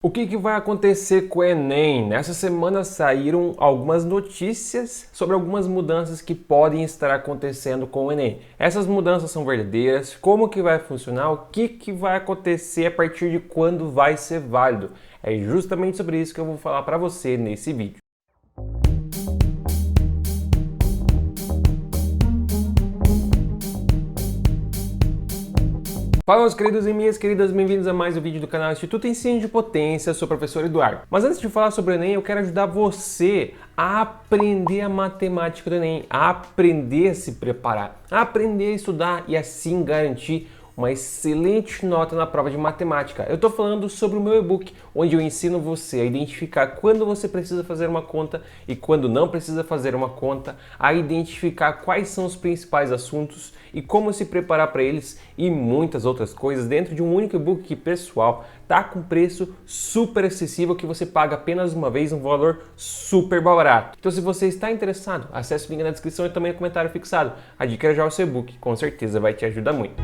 O que vai acontecer com o Enem? Nessa semana saíram algumas notícias sobre algumas mudanças que podem estar acontecendo com o Enem. Essas mudanças são verdadeiras? Como que vai funcionar? O que vai acontecer a partir de quando vai ser válido? É justamente sobre isso que eu vou falar para você nesse vídeo. Fala, meus queridos e minhas queridas, bem-vindos a mais um vídeo do canal Instituto Ensino de Potência. Eu sou o professor Eduardo. Mas antes de falar sobre o Enem, eu quero ajudar você a aprender a matemática do Enem, a aprender a se preparar, a aprender a estudar e assim garantir uma excelente nota na prova de matemática. Eu estou falando sobre o meu e-book, onde eu ensino você a identificar quando você precisa fazer uma conta e quando não precisa fazer uma conta, a identificar quais são os principais assuntos e como se preparar para eles e muitas outras coisas dentro de um único e-book que, pessoal, tá com preço super acessível, que você paga apenas uma vez, um valor super barato. Então, se você está interessado, acesse o link na descrição e também no comentário fixado. Adquira já o seu e-book, com certeza vai te ajudar muito.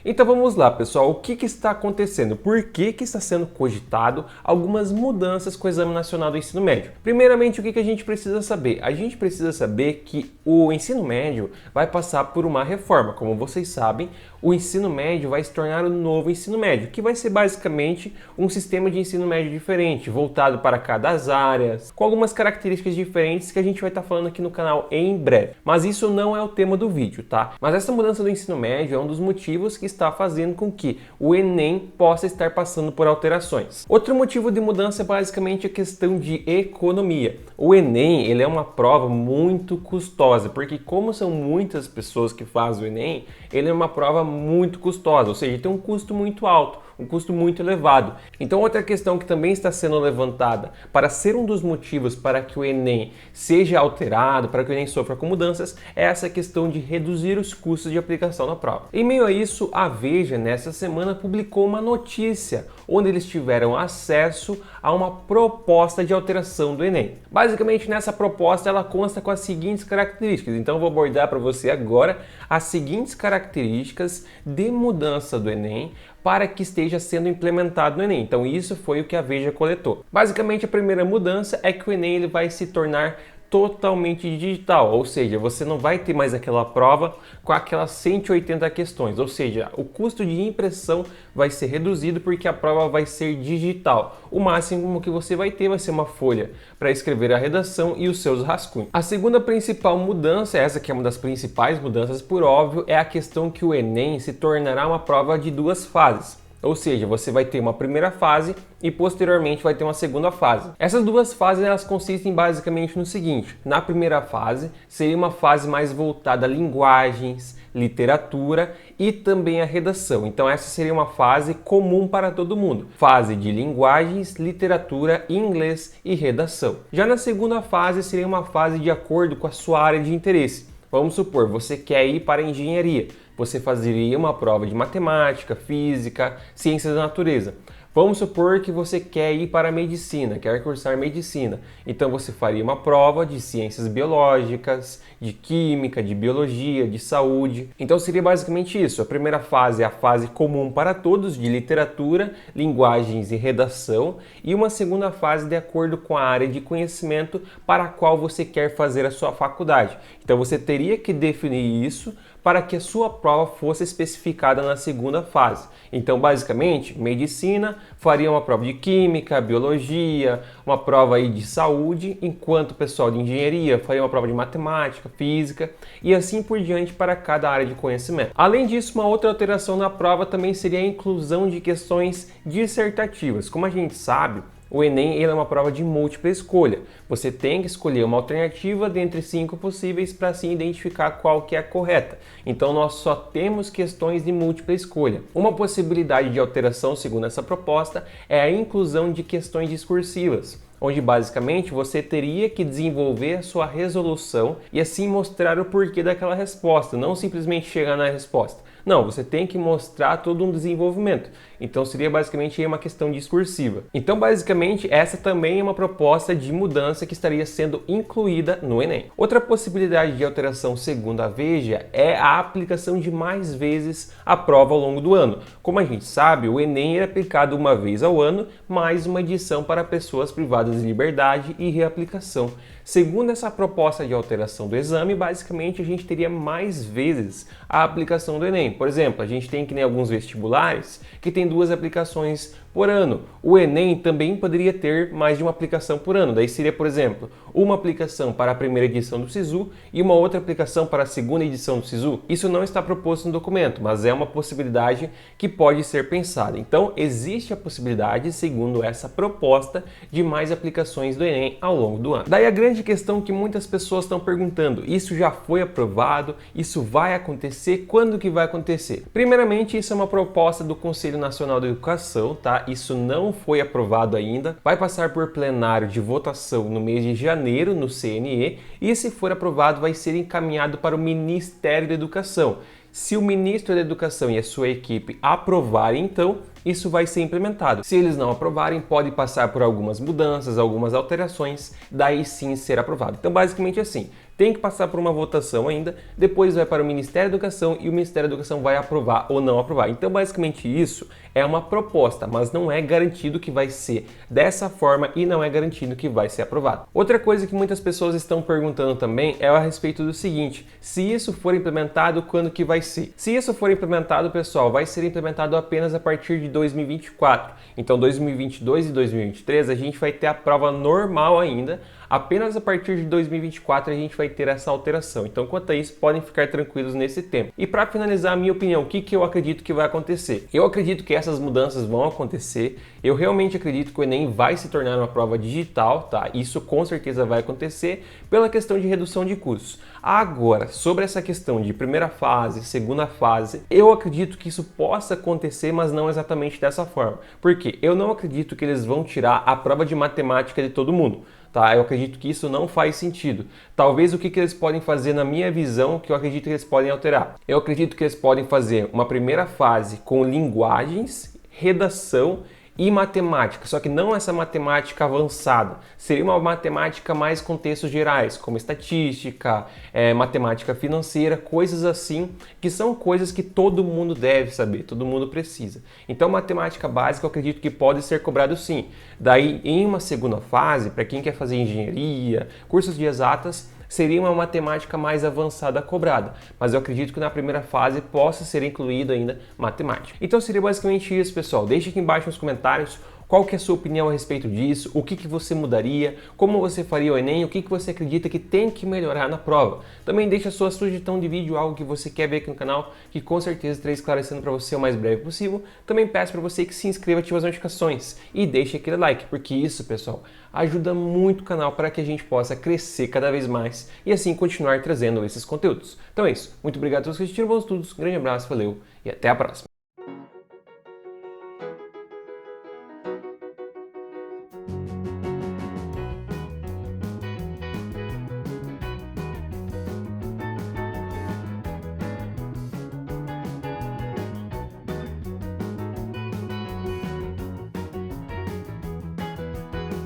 Então vamos lá, pessoal, o que está acontecendo? Por que está sendo cogitado algumas mudanças com o Exame Nacional do Ensino Médio? Primeiramente, o que a gente precisa saber? A gente precisa saber que o ensino médio vai passar por uma reforma. Como vocês sabem, o ensino médio vai se tornar o novo ensino médio, que vai ser basicamente um sistema de ensino médio diferente, voltado para cada área, com algumas características diferentes que a gente vai estar falando aqui no canal em breve. Mas isso não é o tema do vídeo, tá? Mas essa mudança do ensino médio é um dos motivos que está fazendo com que o Enem possa estar passando por alterações. Outro motivo de mudança é basicamente a questão de economia. O Enem, ele é uma prova muito custosa, porque como são muitas pessoas que fazem o Enem, ele é uma prova muito custosa, ou seja, tem um custo muito alto, um custo muito elevado. Então, outra questão que também está sendo levantada para ser um dos motivos para que o Enem seja alterado, para que o Enem sofra com mudanças, é essa questão de reduzir os custos de aplicação na prova. Em meio a isso, a Veja, nessa semana, publicou uma notícia onde eles tiveram acesso a uma proposta de alteração do Enem. Basicamente, nessa proposta, ela consta com as seguintes características. Então, eu vou abordar para você agora as seguintes características de mudança do Enem para que esteja sendo implementado no Enem. Então, isso foi o que a Veja coletou. Basicamente, a primeira mudança é que o Enem ele vai se tornar totalmente digital, ou seja, você não vai ter mais aquela prova com aquelas 180 questões, ou seja, o custo de impressão vai ser reduzido porque a prova vai ser digital. O máximo que você vai ter vai ser uma folha para escrever a redação e os seus rascunhos. A segunda principal mudança, essa que é uma das principais mudanças por óbvio, é a questão que o Enem se tornará uma prova de duas fases. Ou seja, você vai ter uma primeira fase e posteriormente vai ter uma segunda fase. Essas duas fases elas consistem basicamente no seguinte: na primeira fase seria uma fase mais voltada a linguagens, literatura e também a redação. Então essa seria uma fase comum para todo mundo. Fase de linguagens, literatura, inglês e redação. Já na segunda fase seria uma fase de acordo com a sua área de interesse. Vamos supor, você quer ir para a engenharia. Você fazeria uma prova de matemática, física, ciências da natureza. Vamos supor que você quer ir para a medicina, quer cursar medicina. Então você faria uma prova de ciências biológicas, de química, de biologia, de saúde. Então seria basicamente isso. A primeira fase é a fase comum para todos, de literatura, linguagens e redação. E uma segunda fase de acordo com a área de conhecimento para a qual você quer fazer a sua faculdade. Então você teria que definir isso para que a sua prova fosse especificada na segunda fase. Então, basicamente, medicina faria uma prova de química, biologia, uma prova aí de saúde, enquanto o pessoal de engenharia faria uma prova de matemática, física e assim por diante para cada área de conhecimento. Além disso, uma outra alteração na prova também seria a inclusão de questões dissertativas. Como a gente sabe, o Enem ele é uma prova de múltipla escolha. Você tem que escolher uma alternativa dentre 5 possíveis para assim identificar qual que é a correta. Então nós só temos questões de múltipla escolha. Uma possibilidade de alteração, segundo essa proposta, é a inclusão de questões discursivas, onde basicamente você teria que desenvolver a sua resolução e assim mostrar o porquê daquela resposta, não simplesmente chegar na resposta. Não, você tem que mostrar todo um desenvolvimento. Então seria basicamente uma questão discursiva. Então basicamente essa também é uma proposta de mudança que estaria sendo incluída no Enem. Outra possibilidade de alteração, segundo a Veja, é a aplicação de mais vezes a prova ao longo do ano. Como a gente sabe, o Enem é aplicado uma vez ao ano, mais uma edição para pessoas privadas de liberdade e reaplicação. Segundo essa proposta de alteração do exame, basicamente a gente teria mais vezes a aplicação do Enem. Por exemplo, a gente tem que nem alguns vestibulares que tem 2 aplicações por ano. O Enem também poderia ter mais de uma aplicação por ano. Daí seria, por exemplo, uma aplicação para a primeira edição do SISU e uma outra aplicação para a segunda edição do SISU. Isso não está proposto no documento, mas é uma possibilidade que pode ser pensada. Então, existe a possibilidade, segundo essa proposta, de mais aplicações do Enem ao longo do ano. Daí a grande questão que muitas pessoas estão perguntando: isso já foi aprovado? Isso vai acontecer? Quando que vai acontecer? Primeiramente, isso é uma proposta do Conselho Nacional da Educação, tá? Isso não foi aprovado ainda. Vai passar por plenário de votação no mês de janeiro no CNE e, se for aprovado, vai ser encaminhado para o Ministério da Educação. Se o ministro da Educação e a sua equipe aprovarem, então, isso vai ser implementado. Se eles não aprovarem, pode passar por algumas mudanças, algumas alterações, daí sim ser aprovado. Então, basicamente assim, tem que passar por uma votação ainda, depois vai para o Ministério da Educação e o Ministério da Educação vai aprovar ou não aprovar. Então, basicamente isso é uma proposta, mas não é garantido que vai ser dessa forma e não é garantido que vai ser aprovado. Outra coisa que muitas pessoas estão perguntando também é a respeito do seguinte: se isso for implementado, quando que vai ser? Se isso for implementado, pessoal, vai ser implementado apenas a partir de 2024. Então, 2022 e 2023 a gente vai ter a prova normal ainda. Apenas a partir de 2024 a gente vai ter essa alteração. Então, quanto a isso, podem ficar tranquilos nesse tempo. E para finalizar a minha opinião, o que eu acredito que vai acontecer? Eu acredito que essas mudanças vão acontecer. Eu realmente acredito que o Enem vai se tornar uma prova digital, tá? Isso com certeza vai acontecer pela questão de redução de custos. Agora, sobre essa questão de primeira fase, segunda fase, eu acredito que isso possa acontecer, mas não exatamente dessa forma. Porque eu não acredito que eles vão tirar a prova de matemática de todo mundo. Tá? Eu acredito que isso não faz sentido. Talvez o que eles podem fazer, na minha visão, que eu acredito que eles podem alterar. Eu acredito que eles podem fazer uma primeira fase com linguagens, redação e matemática, só que não essa matemática avançada. Seria uma matemática mais com textos gerais, como estatística, matemática financeira, coisas assim, que são coisas que todo mundo deve saber, todo mundo precisa. Então, matemática básica eu acredito que pode ser cobrado sim. Daí, em uma segunda fase, para quem quer fazer engenharia, cursos de exatas, seria uma matemática mais avançada cobrada, mas eu acredito que na primeira fase possa ser incluído ainda matemática. Então seria basicamente isso, pessoal. Deixe aqui embaixo nos comentários qual que é a sua opinião a respeito disso, o que você mudaria, como você faria o Enem, o que você acredita que tem que melhorar na prova. Também deixe a sua sugestão de vídeo, algo que você quer ver aqui no canal, que com certeza estarei esclarecendo para você o mais breve possível. Também peço para você que se inscreva, ative as notificações e deixe aquele like, porque isso, pessoal, ajuda muito o canal para que a gente possa crescer cada vez mais e assim continuar trazendo esses conteúdos. Então é isso. Muito obrigado a todos que assistiram, bons estudos, um grande abraço, valeu e até a próxima.